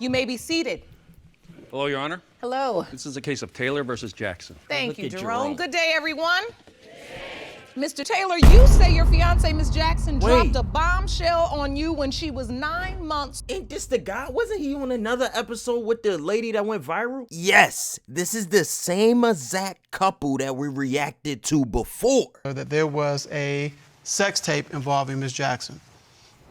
You may be seated. Hello, Your Honor. Hello. This is a case of Taylor versus Jackson. Thank you, Jerome. Good day, everyone. Mr. Taylor, you say your fiance, Miss Jackson, dropped a bombshell on you when she was 9 months. Ain't this the guy? Wasn't he on another episode with the lady that went viral? Yes, this is the same exact couple that we reacted to before. That there was a sex tape involving Miss Jackson.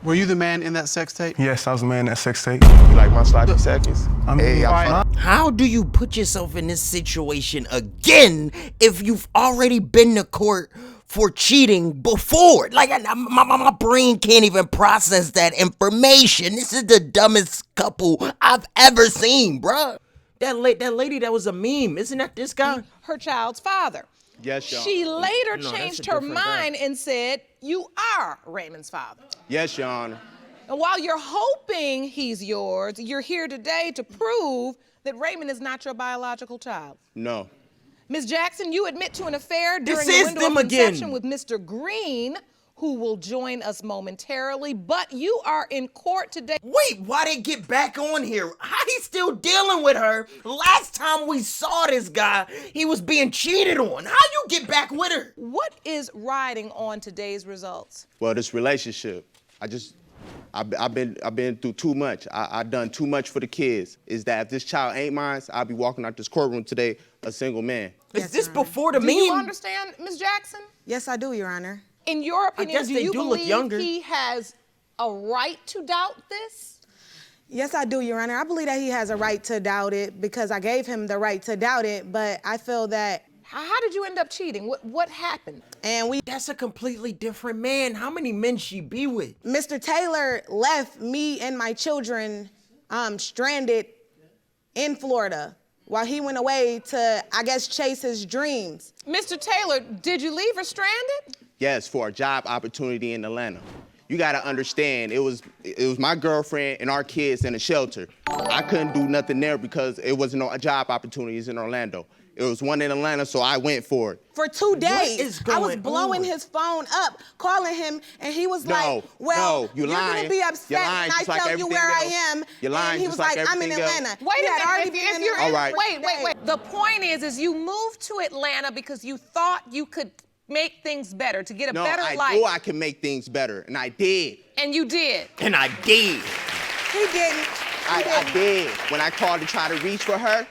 Were you the man in that sex tape? Yes, I was the man in that sex tape. You like my sloppy seconds? I mean, Hey, I'm fine. How do you put yourself in this situation again if you've already been to court for cheating before? Like, my brain can't even process that information. This is the dumbest couple I've ever seen, bruh. That lady that was a meme, isn't that this guy? Her child's father. Yes, Your Honor. She later No, changed that's a her different mind guy. and said, you are Raymond's father. Yes, Your Honor. And while you're hoping he's yours, you're here today to prove that Raymond is not your biological child. No. Ms. Jackson, you admit to an affair during This the is window them of conception again. with Mr. Green, who will join us momentarily, but you are in court today. Wait, why they get back on here? How he still dealing with her? Last time we saw this guy, he was being cheated on. How you get back with her? What is riding on today's results? Well, this relationship, I've been through too much. I done too much for the kids. Is that if this child ain't mine, I'll be walking out this courtroom today a single man. Is this before the Do meme? you understand, Ms. Jackson? Yes, I do, Your Honor. In your opinion, guess do they you do look believe younger. he has a right to doubt this? Yes, I do, Your Honor. I believe that he has a right to doubt it because I gave him the right to doubt it, but I feel that... How did you end up cheating? What happened? And That's a completely different man. How many men she be with? Mr. Taylor left me and my children stranded in Florida while he went away to, I guess, chase his dreams. Mr. Taylor, did you leave her stranded? Yes, for a job opportunity in Atlanta. You gotta understand, it was my girlfriend and our kids in a shelter. I couldn't do nothing there because it wasn't no job opportunities in Orlando. It was one in Atlanta, so I went for it. For 2 days, is I was going blowing on? his phone up, calling him, and he was No, like, well, no, you're gonna lying. be You're upset lying when I just like tell you where I everything am. else. You're lying and he just was like like, I'm in everything else. Atlanta. Wait He a had minute, already if been in you're All in, right. wait. The point is you moved to Atlanta because you thought you could make things better, to get a No, better I life. knew I could make things better, and I did. And you did. And I did. He didn't. I did. When I called to try to reach for her,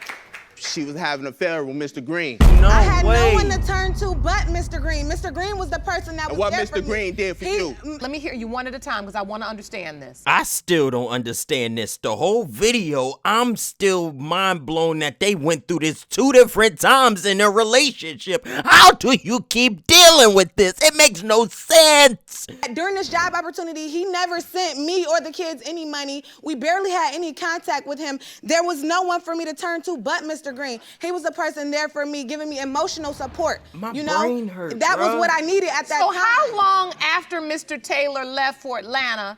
she was having an affair with Mr. Green. No I had way. no one to turn to but Mr. Green. Mr. Green was the person that was And what there for Mr. me. Green did for you? Let me hear you one at a time because I want to understand this. I still don't understand this. The whole video, I'm still mind blown that they went through this 2 different times in their relationship. How do you keep dealing with this? It makes no sense. During this job opportunity, he never sent me or the kids any money. We barely had any contact with him. There was no one for me to turn to but Mr. Green. He was the person there for me, giving me emotional support. My you know, brain hurt, that was bruh. what I needed at that So time. how long after Mr. Taylor left for Atlanta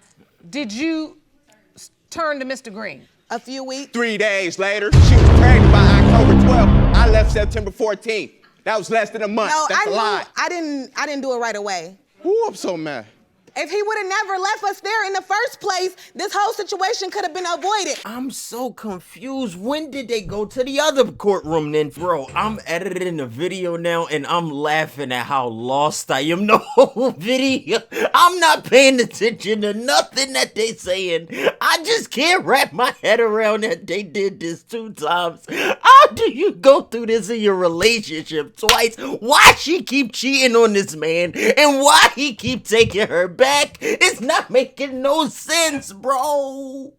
did you turn to Mr. Green? A few weeks. 3 days later, she was pregnant by October 12th. I left September 14th. That was less than a month. No, That's I a knew lie. I didn't do it right away. Ooh, I'm so mad. If he would have never left us there in the first place, this whole situation could have been avoided. I'm so confused. When did they go to the other courtroom then? Bro, I'm editing the video now and I'm laughing at how lost I am the whole video. I'm not paying attention to nothing that they saying. I just can't wrap my head around that they did this 2 times. How do you go through this in your relationship twice? Why she keep cheating on this man and why he keep taking her back? It's not making no sense, bro.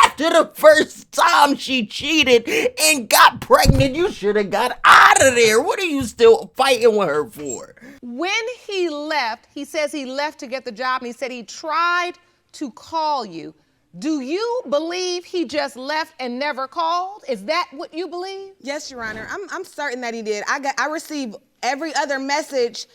After the first time she cheated and got pregnant, you should have got out of there. What are you still fighting with her for? When he left, he says he left to get the job, and he said he tried to call you. Do you believe he just left and never called? Is that what you believe? Yes, Your Honor. I'm certain that he did. I received every other message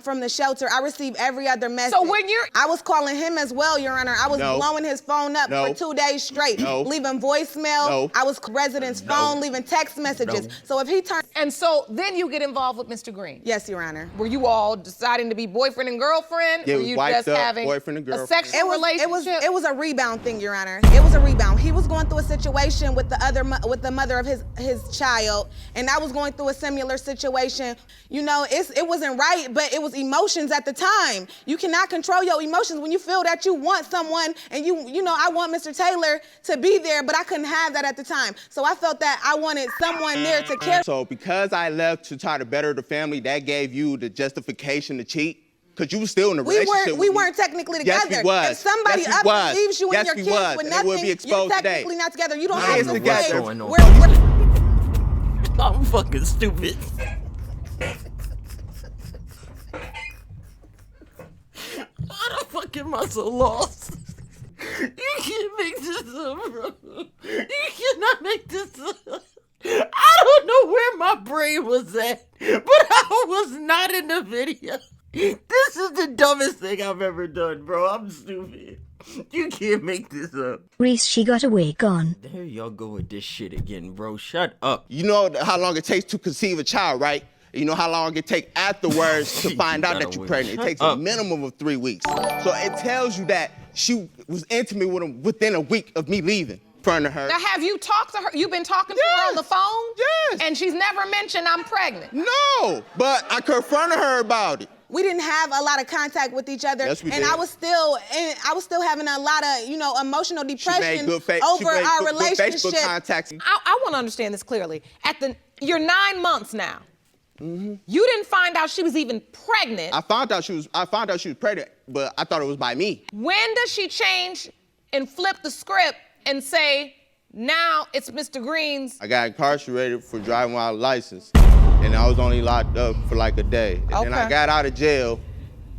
from the shelter. I received every other message. So when you're... I was calling him as well, Your Honor. I was blowing his phone up for 2 days straight, leaving voicemail. I was resident's phone, leaving text messages. So if he turned... And so then you get involved with Mr. Green. Yes, Your Honor. Were you all deciding to be boyfriend and girlfriend? Yeah, Were you wiped just up, having boyfriend and a girlfriend. sexual relationship? It was a rebound thing, Your Honor. It was a rebound. He was going through a situation with the mother of his child, and I was going through a similar situation. You know, it wasn't right, but it was emotions at the time. You cannot control your emotions when you feel that you want someone, and you know, I want Mr. Taylor to be there, but I couldn't have that at the time. So I felt that I wanted someone there to care. So because I left to try to better the family, that gave you the justification to cheat? Because you were still in a relationship We weren't technically together. Yes, we was. If somebody Yes, we was. leaves you Yes, and your we kids was. with And it will nothing, be you're exposed today. technically not together. You don't We have is to together. say, I'm fucking stupid. Why the fuck am I so lost? You can't make this up, bro. You cannot make this up. I don't know where my brain was at, but I was not in the video. This is the dumbest thing I've ever done, bro. I'm stupid. You can't make this up. Reese, she got a wig on. There y'all go with this shit again, bro. Shut up. You know how long it takes to conceive a child, right? You know how long it takes afterwards to find out that you're pregnant. It takes a minimum of 3 weeks. So it tells you that she was intimate with him within a week of me leaving in front of her. Now, have you talked to her? You've been talking to her on the phone? Yes. And she's never mentioned I'm pregnant? No, but I confronted her about it. we didn't have a lot of contact with each other. Yes, we and did. I was still having a lot of, emotional depression over our relationship. Facebook contacts. I want to understand this clearly. You're 9 months now. Mm-hmm. You didn't find out she was even pregnant. I found out she was pregnant, but I thought it was by me. When does she change and flip the script and say, now it's Mr. Green's? I got incarcerated for driving without a license, and I was only locked up for like a day. And then I got out of jail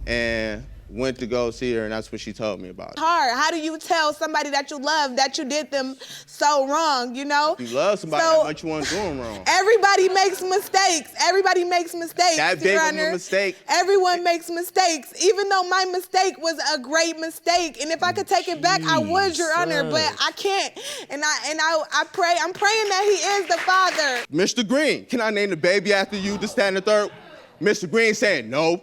and went to go see her, and that's what she told me about it. Hard. How do you tell somebody that you love that you did them so wrong, If you love somebody, how much you want to do them wrong? Everybody makes mistakes. Everybody makes mistakes. That big Your of Honor. a mistake. Everyone makes mistakes, even though my mistake was a great mistake. And if I could take it back, I would, Your Honor, but I can't. And I pray, I'm praying that he is the father. Mr. Green, can I name the baby after you, this, that, and the third? Mr. Green saying, no,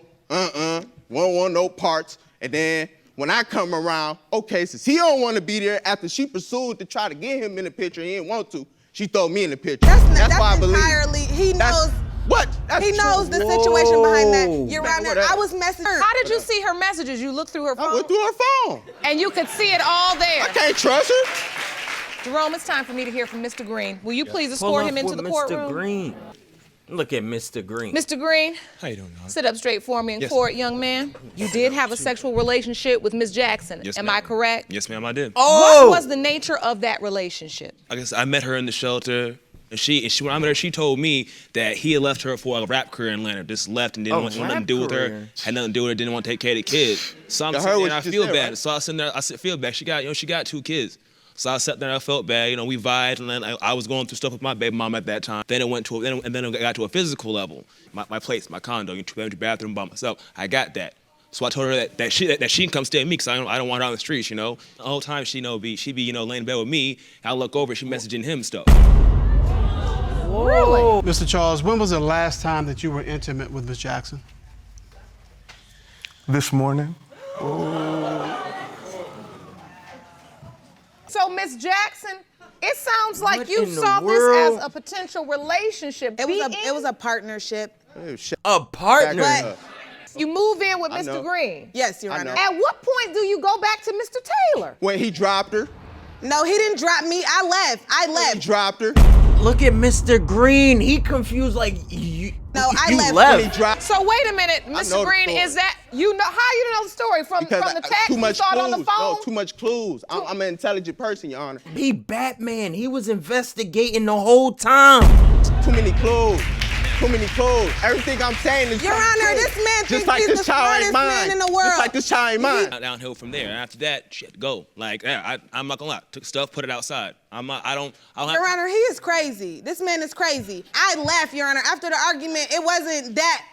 won't want no parts. And then when I come around, okay, since he don't want to be there, after she pursued to try to get him in the picture, he didn't want to, she throw me in the picture. That's why I believe. Entirely, he knows. What? That's he knows the situation behind that. Your Honor, I was messaging her. How did you see her messages? You looked through her phone? I went through her phone. And you could see it all there. I can't trust her. Jerome, it's time for me to hear from Mr. Green. Will you please escort him into the courtroom? Mr. Green. Look at Mr. Green. Mr. Green. How you doing, Your Honor? Sit up straight for me in court, young man. You did have a sexual relationship with Ms. Jackson. Yes, Am I correct? Yes, ma'am, I did. What was the nature of that relationship? I guess I met her in the shelter, and when I met her, she told me that he had left her for a rap career in Atlanta. Just left and didn't want nothing to do with her. Had nothing to do with her. Didn't want to take care of the kids. So I'm sitting there and I feel bad. Right? So I sit there. I feel bad. She got 2 kids. So I sat there and I felt bad. We vibed, and then I was going through stuff with my baby mom at that time. Then it got to a physical level. My place, my condo, 2-bedroom bathroom by myself. I got that. So I told her that she can come stay with me because I don't want her on the streets, The whole time she'd be laying in bed with me. I look over, she messaging him stuff. Really? Mr. Charles, when was the last time that you were intimate with Ms. Jackson? This morning. So, Ms. Jackson, it sounds like What you in the saw world? this as a potential relationship. It was a partnership. A partner? But You move in with I Mr. know. Green. yes, Your I Honor. know. At what point do you go back to Mr. Taylor? When he dropped her, No, he didn't drop me. I left. he dropped her. Look at Mr. Green. He confused like you. No, I you left. When he dropped So wait a minute, know Mr. the Green, story. is that, how you know the story? From the text too you much saw it clues. on the phone? No, too much clues. I'm an intelligent person, Your Honor. He Batman. He was investigating the whole time. Too many clues. too many clothes. Everything I'm saying is Your Honor, this man just thinks like he's this the child ain't smartest mine. man in the world. Just like this child ain't mine. Downhill from there. And after that, shit, go. Like, yeah, I'm not gonna lie. Took stuff, put it outside. I don't Your Honor, he is crazy. This man is crazy. I laughed, Your Honor. After the argument, it wasn't that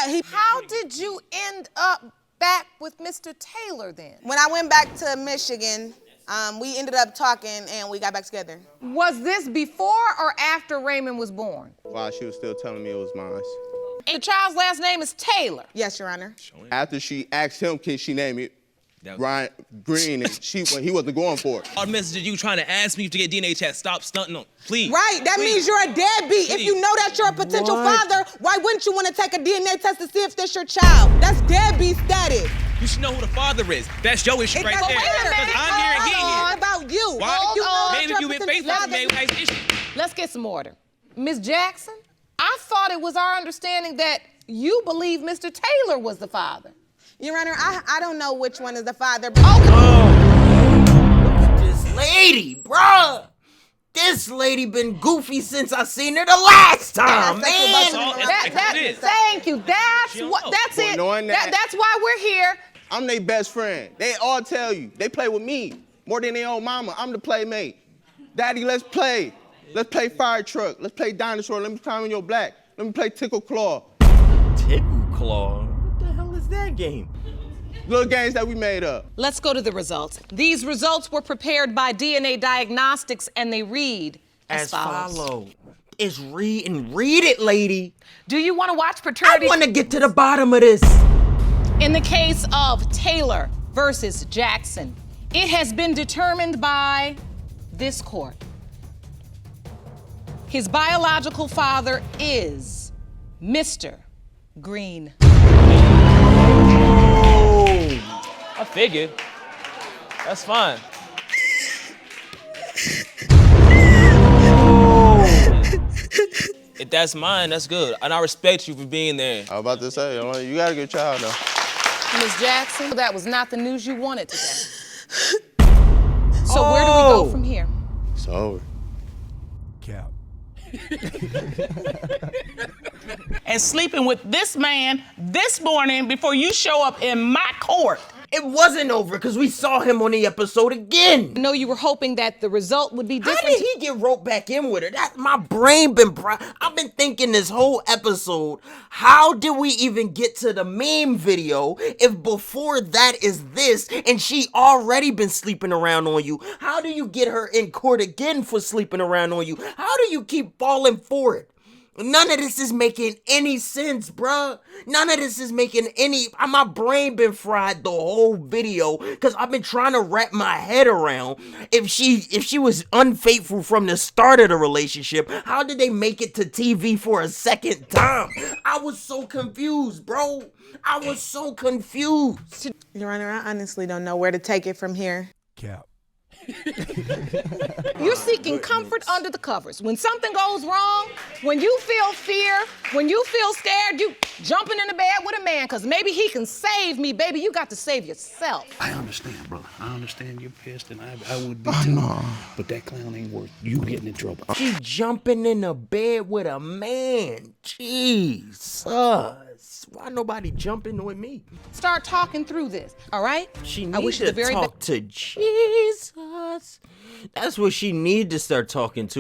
he. How did you end up back with Mr. Taylor then? When I went back to Michigan, we ended up talking and we got back together. Was this before or after Raymond was born? While she was still telling me it was mine. And the child's last name is Taylor. Yes, Your Honor. After she asked him, can she name it Ryan Green, and he wasn't going for it. Our message is you trying to ask me to get DNA test. Stop stunting on, please. Right, that please. means you're a deadbeat. Please. If you know that you're a potential father, why wouldn't you want to take a DNA test to see if this your child? That's deadbeat status. You should know who the father is. That's your issue right there. Because I'm here and he here. About you. Why? You know Maybe you've been faithful to me. Let's get some order. Ms. Jackson, I thought it was our understanding that you believe Mr. Taylor was the father. Your Honor, I don't know which one is the father, but look at this lady, bruh. This lady been goofy since I seen her the last time, man. Thank you. That's it. That's why we're here. I'm their best friend. They all tell you. They play with me more than their own mama. I'm the playmate. Daddy, let's play. Let's play fire truck. Let's play dinosaur. Let me climb in your black. Let me play tickle claw. Tickle claw? What the hell is that game? Little games that we made up. Let's go to the results. These results were prepared by DNA Diagnostics and they read as follows. It's read and read it, lady. Do you want to watch paternity? I want to get to the bottom of this. In the case of Taylor versus Jackson, it has been determined by this court. His biological father is Mr. Green. I figured. That's fine. If that's mine, that's good. And I respect you for being there. I was about to say, you gotta get a child now. Ms. Jackson, that was not the news you wanted today. So where do we go from here? It's over. Cap. And sleeping with this man this morning before you show up in my court. It wasn't over because we saw him on the episode again. I know you were hoping that the result would be different. How did he get roped back in with her? That my brain been. I've been thinking this whole episode. How did we even get to the meme video if before that is this and she already been sleeping around on you? How do you get her in court again for sleeping around on you? How do you keep falling for it? None of this is making any sense, bruh. None of this is making any. My brain been fried the whole video because I've been trying to wrap my head around if she was unfaithful from the start of the relationship. How did they make it to TV for a second time? I was so confused, bro. I was so confused. Your Honor, I honestly don't know where to take it from here. Cap. You're seeking comfort under the covers. When something goes wrong, when you feel fear, when you feel scared, you jumping in the bed with a man because maybe he can save me. Baby, you got to save yourself. I understand, brother. I understand you're pissed, and I would be too. No. But that clown ain't worth you getting in trouble. She jumping in the bed with a man. Jesus. Why nobody jumping with me? Start talking through this, all right? She needs to talk to Jesus. That's what she need to start talking to.